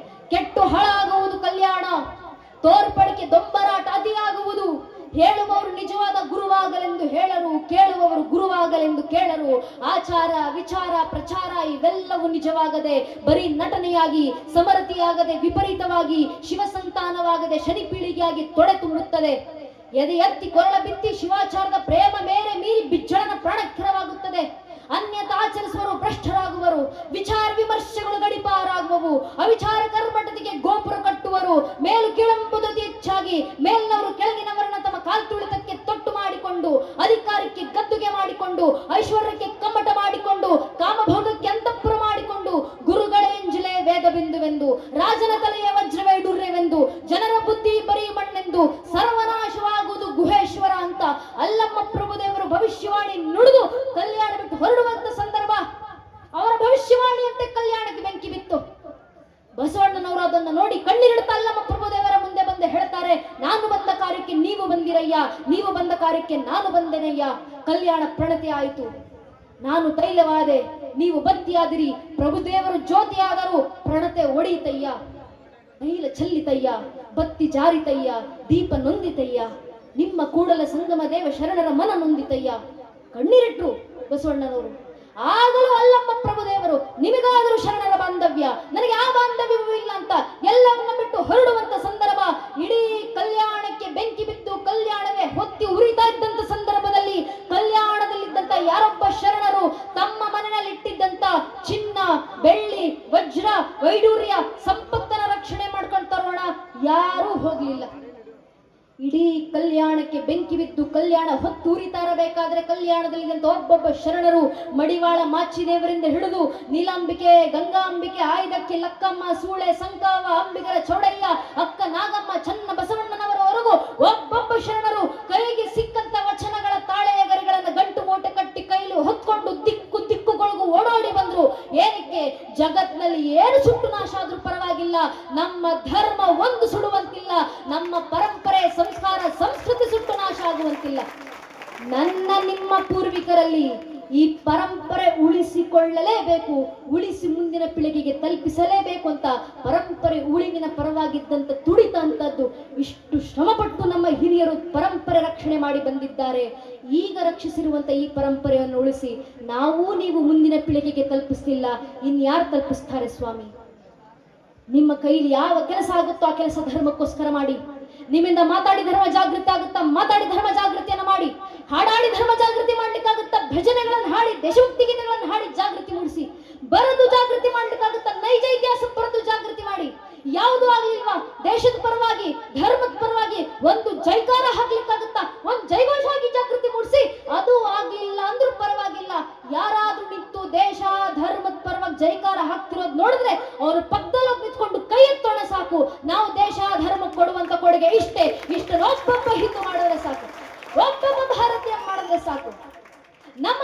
ಕೆಟ್ಟು ಹಾಳಾಗುವುದು ಕಲ್ಯಾಣ, ತೋರ್ಪಡಿಕೆ ದೊಂಬರಾಟ ಅತಿಯಾಗುವುದು. ಹೇಳುವವರು ನಿಜವಾದ ಗುರುವಾಗಲೆಂದು ಹೇಳರು, ಕೇಳುವವರು ಗುರುವಾಗಲೆಂದು ಕೇಳರು. ಆಚಾರ ವಿಚಾರ ಪ್ರಚಾರ ಇವೆಲ್ಲವೂ ನಿಜವಾಗದೆ ಬರೀ ನಟನೆಯಾಗಿ, ಸಮರತಿಯಾಗದೆ ವಿಪರೀತವಾಗಿ, ಶಿವಸಂತಾನವಾಗದೆ ಶನಿ ಪೀಳಿಗೆಯಾಗಿ ತೊಡೆ ತುಂಬುತ್ತದೆ. ಎದೆ ಎತ್ತಿ ಕೊರಳ ಬಿತ್ತಿ ಶಿವಾಚಾರದ ಪ್ರೇಮ ಮೇರೆ ಮೀರಿ ಬಿಜ್ಜಳನ ಪ್ರಾಣಕ್ಕಿರವಾಗುತ್ತದೆ. ಅನ್ಯತಾ ಆಚರಿಸುವರು ಭ್ರಷ್ಟರಾಗುವರು, ವಿಚಾರ ವಿಮರ್ಶೆಗಳು ಗಡಿಪಾರಾಗುವವು, ಅವಿಚಾರ ಕರ್ಮಟದಿಗೆ ಗೋಪುರ ಕಟ್ಟುವರು. ಮೇಲು ಕೀಳೆಂಬುದು ಹೆಚ್ಚಾಗಿ ಮೇಲಿನವರು ಕೆಳಗಿನವರನ್ನ ತಮ್ಮ ಕಾಲ್ತುಳಿತಕ್ಕೆ ತೊಟ್ಟು ಮಾಡಿಕೊಂಡು, ಅಧಿಕಾರಕ್ಕೆ ಗದ್ದುಗೆ ಮಾಡಿಕೊಂಡು, ಐಶ್ವರ್ಯಕ್ಕೆ ಕಮ್ಮಟ ಮಾಡಿಕೊಂಡು, ಕಾಮಭೋಗಕ್ಕೆ ಅಂತಃಪುರ ಮಾಡಿಕೊಂಡು, ಗುರುಗಳೇ ಎಂಜಿಲೆ ವೇದ ಬಿಂದುವೆಂದು, ರಾಜನ ತಲೆಯ ವಜ್ರವೇ ಡುರ್ರೆವೆಂದು, ಜನರ ಬುದ್ಧಿ ಬರೀ ಮಣ್ಣೆಂದು, ಸರ್ವನಾಶವಾಗುವುದು ಗುಹೇಶ್ವರ ಅಂತ ಅಲ್ಲಮ್ಮ ಪ್ರಭುದೇವರು ಭವಿಷ್ಯವಾಣಿ ನುಡಿದು ಕಲ್ಯಾಣ ಬಿಟ್ಟು ಹೊರಡುವಂತ ಸಂದರ್ಭ. ಅವರ ಭವಿಷ್ಯವಾಣಿಯಂತೆ ಕಲ್ಯಾಣಕ್ಕೆ ಬೆಂಕಿ ಬಿತ್ತು. ಬಸವಣ್ಣನವರು ಅದನ್ನು ನೋಡಿ ಕಣ್ಣೀರಿಡುತ್ತಾ ಅಲ್ಲಮ್ಮ ಪ್ರಭುದೇವರ ಮುಂದೆ ಬಂದು ಹೇಳ್ತಾರೆ, ನಾನು ಬಂದ ಕಾರ್ಯಕ್ಕೆ ನೀವು ಬಂದಿರಯ್ಯ, ನೀವು ಬಂದ ಕಾರ್ಯಕ್ಕೆ ನಾನು ಬಂದೆನಯ್ಯ. ಕಲ್ಯಾಣ ಪ್ರಣತಿ ಆಯಿತು. ನಾನು ತೈಲವಾದೆ, ನೀವು ಬತ್ತಿಯಾದಿರಿ. ಪ್ರಭುದೇವರು ಜ್ಯೋತಿಯಾದರು, ಪ್ರಣತೆ ಒಡೆಯಿತಯ್ಯ. ತೈಲ ಚೆಲ್ಲಿತಯ್ಯ, ಬತ್ತಿ ಜಾರಿತಯ್ಯ, ದೀಪ ನೊಂದಿತಯ್ಯ. ನಿಮ್ಮ ಕೂಡಲ ಸಂಗಮ ದೇವ ಶರಣರ ಮನ ನೊಂದಿತಯ್ಯ. ಕಣ್ಣೀರಿಟ್ರು ಬಸವಣ್ಣನವರು. ಆಗಲೂ ಅಲ್ಲಮ್ಮ ಪ್ರಭುದೇವರು, ನಿಮಗಾದರೂ ಶರಣರ ಬಾಂಧವ್ಯ, ನನಗೆ ಆ ಬಾಂಧವ್ಯವೂ ಇಲ್ಲ ಅಂತ ಎಲ್ಲವನ್ನ ಬಿಟ್ಟು ಹೊರಡುವಂತ ಸಂದರ್ಭ. ಇಡೀ ಕಲ್ಯಾಣಕ್ಕೆ ಬೆಂಕಿ ಬಿದ್ದು ಕಲ್ಯಾಣವೇ ಹೊತ್ತಿ ಉರಿತಾ ಇದ್ದಂತ ಸಂದರ್ಭದಲ್ಲಿ ಕಲ್ಯಾಣದಲ್ಲಿದ್ದಂತ ಯಾರೊಬ್ಬ ಶರಣರು ತಮ್ಮ ಮನೆಯಲ್ಲಿ ಇಟ್ಟಿದ್ದಂತ ಚಿನ್ನ, ಬೆಳ್ಳಿ, ವಜ್ರ, ವೈಡೂರ್ಯ, ಸಂಪತ್ತನ ರಕ್ಷಣೆ ಮಾಡ್ಕೊಂತಾರೋಣ, ಯಾರೂ ಹೋಗ್ಲಿಲ್ಲ. ಇಡೀ ಕಲ್ಯಾಣಕ್ಕೆ ಬೆಂಕಿ ಬಿದ್ದು ಕಲ್ಯಾಣ ಹೊತ್ತು ಉರಿತಾ ಇರಬೇಕಾದ್ರೆ ಕಲ್ಯಾಣದಲ್ಲಿದ್ದಂತ ಒಬ್ಬೊಬ್ಬ ಶರಣರು ಮಡಿವಾಳ ಮಾಚಿದೇವರಿಂದ ಹಿಡಿದು ನೀಲಾಂಬಿಕೆ, ಗಂಗಾಂಬಿಕೆ, ಆಯ್ದಕ್ಕೆ ಲಕ್ಕಮ್ಮ, ಸೂಳೆ, ಸಂಕಾವ, ಅಂಬಿಗರ ಚೌಡಯ್ಯ, ಅಕ್ಕ ನಾಗಮ್ಮ, ಚನ್ನ ಬಸವಣ್ಣನವರವರೆಗೂ ಒಬ್ಬೊಬ್ಬ ಶರಣರು ಕೈಗೆ ಸಿಕ್ಕಂತ ವಚನಗಳ ತಾಳೆಯ ಗರಿಗಳನ್ನು ಗಂಟು ಮೂಟೆ ಕಟ್ಟಿ ಕೈಲಿ ಹೊತ್ಕೊಂಡು ದಿಕ್ಕುಗಳಿಗೂ ಓಡೋಡಿ ಬಂದ್ರು. ಏನಕ್ಕೆ? ಜಗತ್ನಲ್ಲಿ ಏನು ಸುಟ್ಟು ನಾಶ ಆದ್ರೂ ಪರವಾಗಿಲ್ಲ, ನಮ್ಮ ಧರ್ಮ ಒಂದು ಸುಡುವಂತಿಲ್ಲ, ನಮ್ಮ ಪರಂಪರೆ, ಸಂಸ್ಕಾರ, ಸಂಸ್ಕೃತಿ ಸುಟ್ಟು ನಾಶ ಆಗುವಂತಿಲ್ಲ. ನನ್ನ ನಿಮ್ಮ ಪೂರ್ವಿಕರಲ್ಲಿ ಈ ಪರಂಪರೆ ಉಳಿಸಿಕೊಳ್ಳಲೇಬೇಕು, ಉಳಿಸಿ ಮುಂದಿನ ಪೀಳಿಗೆಗೆ ತಲುಪಿಸಲೇಬೇಕು ಅಂತ ಪರಂಪರೆ ಉಳಿವಿನ ಪರವಾಗಿದ್ದಂತ ತುಡಿತ ಅಂತದ್ದು. ಇಷ್ಟು ಶ್ರಮಪಟ್ಟು ನಮ್ಮ ಹಿರಿಯರು ಪರಂಪರೆ ರಕ್ಷಣೆ ಮಾಡಿ ಬಂದಿದ್ದಾರೆ. ಈಗ ರಕ್ಷಿಸಿರುವಂತ ಈ ಪರಂಪರೆಯನ್ನು ಉಳಿಸಿ ನಾವು ನೀವು ಮುಂದಿನ ಪೀಳಿಗೆಗೆ ತಲುಪಿಸ್ತಿಲ್ಲ, ಇನ್ಯಾರು ತಲುಪಿಸ್ತಾರೆ ಸ್ವಾಮಿ? ನಿಮ್ಮ ಕೈಲಿ ಯಾವ ಕೆಲಸ ಆಗುತ್ತೋ ಆ ಕೆಲಸ ಧರ್ಮಕ್ಕೋಸ್ಕರ ಮಾಡಿ. ನಿಮ್ಮಿಂದ ಮಾತಾಡಿ ಧರ್ಮ ಜಾಗೃತಿ ಆಗುತ್ತಾ, ಮಾತಾಡಿ ಧರ್ಮ ಜಾಗೃತಿಯನ್ನು ಮಾಡಿ. ಹಾಡಾಡಿ ಧರ್ಮ ಜಾಗೃತಿ ಮಾಡ್ಲಿಕ್ಕಾಗುತ್ತಾ, ಭಜನೆಗಳನ್ನು ಹಾಡಿ, ದೇಶಭಕ್ತಿ ಗೀತೆಗಳನ್ನು ಹಾಡಿ ಜಾಗೃತಿ ಮೂಡಿಸಿ. ಬರೆದು ಜಾಗೃತಿ ಮಾಡ್ಲಿಕ್ಕಾಗುತ್ತಾ, ನೈಜ ಇತಿಹಾಸ ಬರೆದು ಜಾಗೃತಿ ಮಾಡಿ. ಯಾವುದು ಆಗ್ಲಿಲ್ವಾ ದೇಶದ ಪರವಾಗಿ, ಧರ್ಮದ ಪರವಾಗಿ ಒಂದು ಜೈಕಾರ ಹಾಕ್ಲಿಕ್ಕಾಗುತ್ತಾ, ಒಂದು ಜೈಘೋಷ ಆಗಿ ಜಾಗೃತಿ ಮೂಡಿಸಿ. ಅದು ಆಗ್ಲಿಲ್ಲ ಅಂದ್ರೂ ಪರವಾಗಿಲ್ಲ, ಯಾರಾದ್ರೂ ನಿಂತು ದೇಶ ಧರ್ಮದ ಪರವಾಗಿ ಜೈಕಾರ ಹಾಕ್ತಿರೋದು ನೋಡಿದ್ರೆ ಅವರು ಪಕ್ಕದಲ್ಲಿ ನಿಂತ್ಕೊಂಡು ಕೈ ಎತ್ತೋಣ ಸಾಕು. ನಾವು ದೇಶ ಧರ್ಮಕ್ಕೆ ಕೊಡುವಂತ ಕೊಡುಗೆ ಇಷ್ಟೇ, ಇಷ್ಟನ್ನೊಬ್ಬೊಬ್ಬ ಹಿಂದೂ ಮಾಡಿದ್ರೆ ಸಾಕು, ಒಬ್ಬೊಬ್ಬ ಭಾರತೀಯ ಮಾಡಿದ್ರೆ ಸಾಕು. ನಮ್ಮ